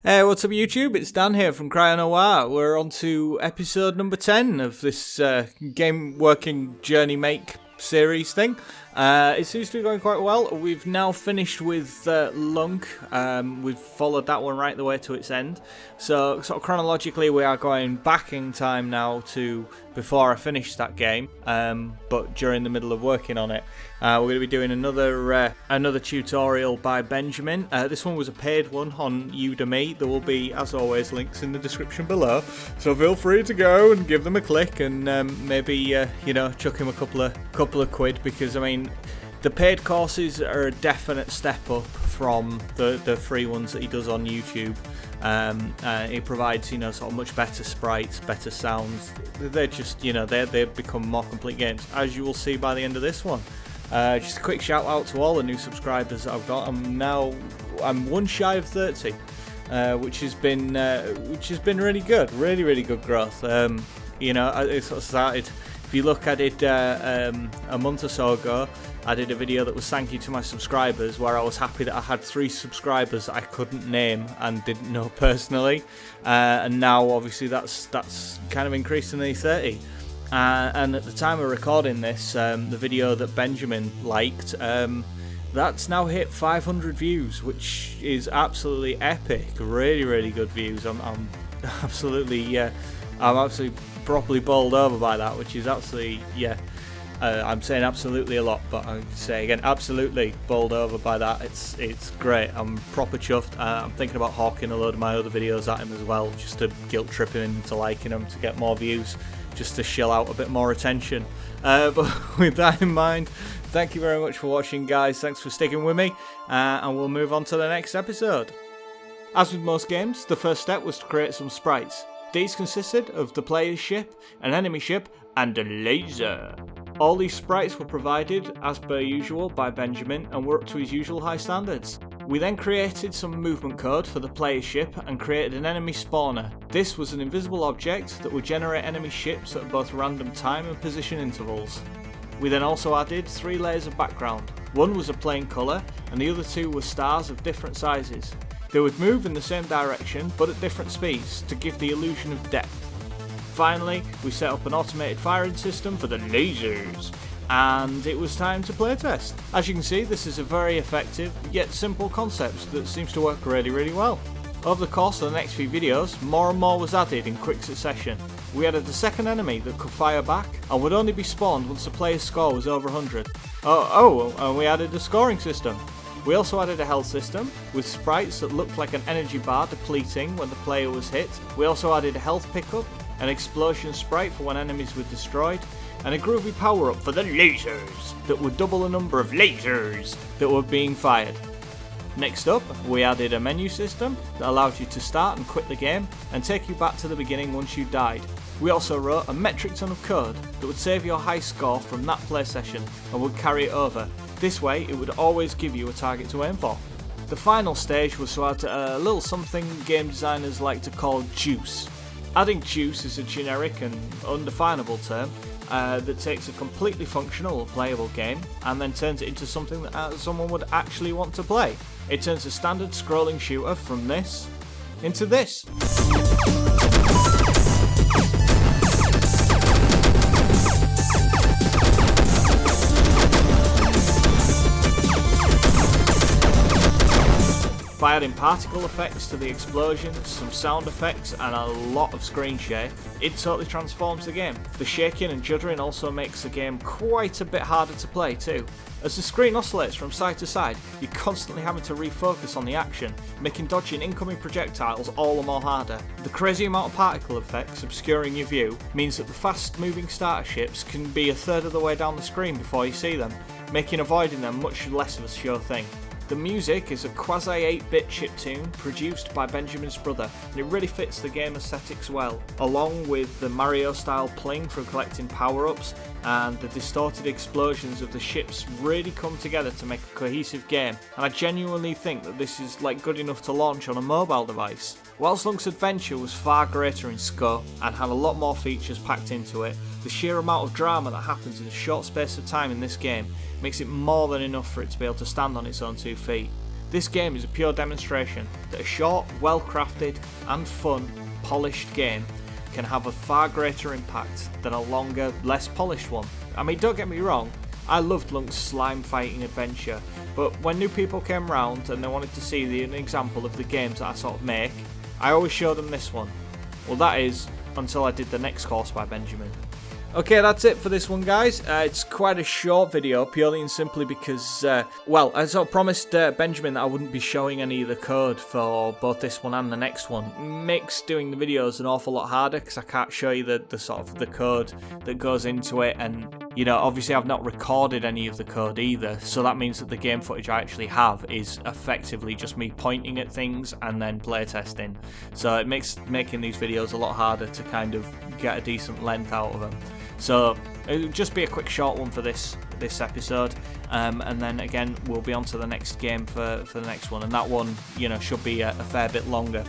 Hey, what's up YouTube? It's Dan here from Cryo Noir. We're on to episode number 10 of this game working journey make series thing. It seems to be going quite well. We've now finished with Lunk. We've followed that one right the way to its end. So sort of chronologically we are going back in time now to before I finished that game, but during the middle of working on it. We're going to be doing another tutorial by Benjamin. This one was a paid one on Udemy. There will be, as always, links in the description below. So feel free to go and give them a click and maybe chuck him a couple of quid, because I mean the paid courses are a definite step up from the free ones that he does on YouTube. He provides sort of much better sprites, better sounds. They're just they become more complete games, as you will see by the end of this one. Just a quick shout out to all the new subscribers that I've got. I'm one shy of 30, which has been really good, really good growth. It sort of started. If you look at it a month or so ago, I did a video that was thank you to my subscribers, where I was happy that I had 3 subscribers that I couldn't name and didn't know personally, and now obviously that's kind of increased to nearly 30. And at the time of recording this, the video that Benjamin liked, that's now hit 500 views, which is absolutely epic. Really good views. I'm absolutely properly bowled over by that, which is absolutely I'm saying absolutely a lot, but I say again, absolutely bowled over by that. It's great. I'm proper chuffed. I'm thinking about hawking a load of my other videos at him as well, just to guilt trip him into liking them to get more views, just to shill out a bit more attention. But with that in mind, thank you very much for watching, guys. Thanks for sticking with me, and we'll move on to the next episode. As with most games, the first step was to create some sprites. These consisted of the player's ship, an enemy ship, and a laser. All these sprites were provided, as per usual, by Benjamin and were up to his usual high standards. We then created some movement code for the player's ship and created an enemy spawner. This was an invisible object that would generate enemy ships at both random time and position intervals. We then also added 3 layers of background. One was a plain colour and the other 2 were stars of different sizes. They would move in the same direction but at different speeds to give the illusion of depth. Finally, we set up an automated firing system for the lasers, and it was time to playtest. As you can see, this is a very effective yet simple concept that seems to work really well. Over the course of the next few videos, more and more was added in quick succession. We added a second enemy that could fire back and would only be spawned once the player's score was over 100. And we added a scoring system. We also added a health system with sprites that looked like an energy bar depleting when the player was hit. We also added a health pickup, an explosion sprite for when enemies were destroyed, and a groovy power up for the lasers that would double the number of lasers that were being fired. Next up, we added a menu system that allowed you to start and quit the game and take you back to the beginning once you died. We also wrote a metric ton of code that would save your high score from that play session and would carry it over. This way it would always give you a target to aim for. The final stage was to add a little something game designers like to call juice. Adding juice is a generic and undefinable term that takes a completely functional or playable game and then turns it into something that someone would actually want to play. It turns a standard scrolling shooter from this into this. By adding particle effects to the explosions, some sound effects and a lot of screen shake, it totally transforms the game. The shaking and juddering also makes the game quite a bit harder to play too. As the screen oscillates from side to side, you're constantly having to refocus on the action, making dodging incoming projectiles all the more harder. The crazy amount of particle effects obscuring your view means that the fast moving starter ships can be a third of the way down the screen before you see them, making avoiding them much less of a sure thing. The music is a quasi 8-bit chiptune produced by Benjamin's brother, and it really fits the game aesthetics well, along with the Mario style pling for collecting power-ups, and the distorted explosions of the ships really come together to make a cohesive game, and I genuinely think that this is good enough to launch on a mobile device. Whilst Lunk's adventure was far greater in scope and had a lot more features packed into it, the sheer amount of drama that happens in a short space of time in this game makes it more than enough for it to be able to stand on its own 2 feet. This game is a pure demonstration that a short, well-crafted and fun, polished game can have a far greater impact than a longer, less polished one. I mean, don't get me wrong, I loved Lunk's slime fighting adventure, but when new people came around and they wanted to see an example of the games that I sort of make, I always showed them this one. Well, that is, until I did the next course by Benjamin. Okay, that's it for this one, guys. It's quite a short video, purely and simply because, well, I sort of promised Benjamin that I wouldn't be showing any of the code for both this one and the next one. Makes doing the videos an awful lot harder because I can't show you the sort of the code that goes into it, and you know, obviously I've not recorded any of the code either, so that means that the game footage I actually have is effectively just me pointing at things and then playtesting. So it makes making these videos a lot harder to kind of get a decent length out of them. So it'll just be a quick short one for this episode, and then again we'll be on to the next game for the next one, and that one, you know, should be a fair bit longer.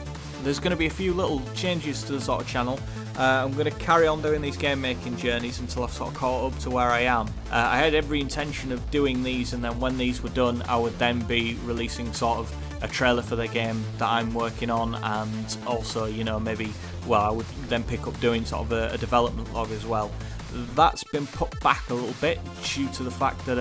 There's going to be a few little changes to the sort of channel. I'm going to carry on doing these game making journeys until I've sort of caught up to where I am. I had every intention of doing these, and then when these were done I would then be releasing sort of a trailer for the game that I'm working on, and also, you know, maybe, well, I would then pick up doing sort of a development log as well. That's been put back a little bit due to the fact that,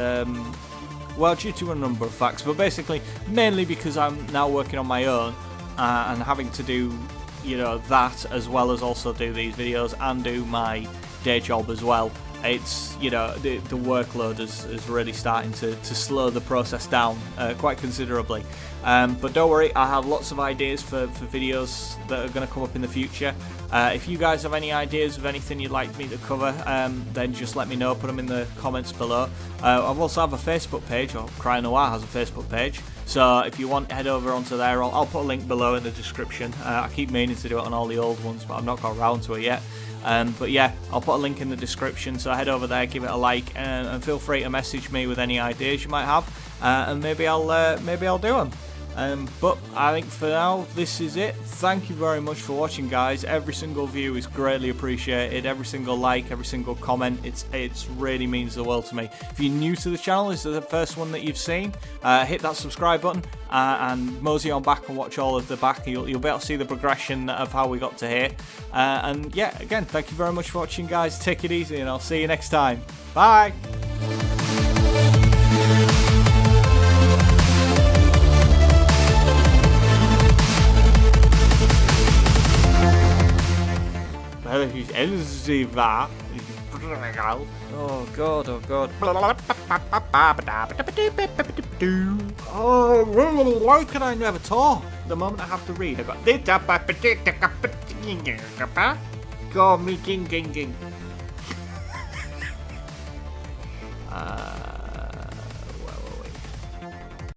well, due to a number of facts, but basically mainly because I'm now working on my own and having to do, you know, that as well as also do these videos and do my day job as well. It's, you know, the workload is really starting to slow the process down quite considerably. But don't worry, I have lots of ideas for videos that are going to come up in the future. If you guys have any ideas of anything you'd like me to cover, then just let me know, put them in the comments below. I also have a Facebook page, or Cry Noir has a Facebook page, so if you want, head over onto there. I'll put a link below in the description. I keep meaning to do it on all the old ones, but I've not got around to it yet. But yeah, I'll put a link in the description, so head over there, give it a like, and feel free to message me with any ideas you might have, and maybe I'll do them. But I think for now, this is it. Thank you very much for watching, guys. Every single view is greatly appreciated. Every single like, every single comment, it's really means the world to me. If you're new to the channel, this is the first one that you've seen, hit that subscribe button and mosey on back and watch all of the back. You'll be able to see the progression of how we got to here. And yeah, again, thank you very much for watching, guys. Take it easy, and I'll see you next time. Bye. Oh god, oh god. Oh, why can I never talk? The moment I have to read, I got go me ging ging ging.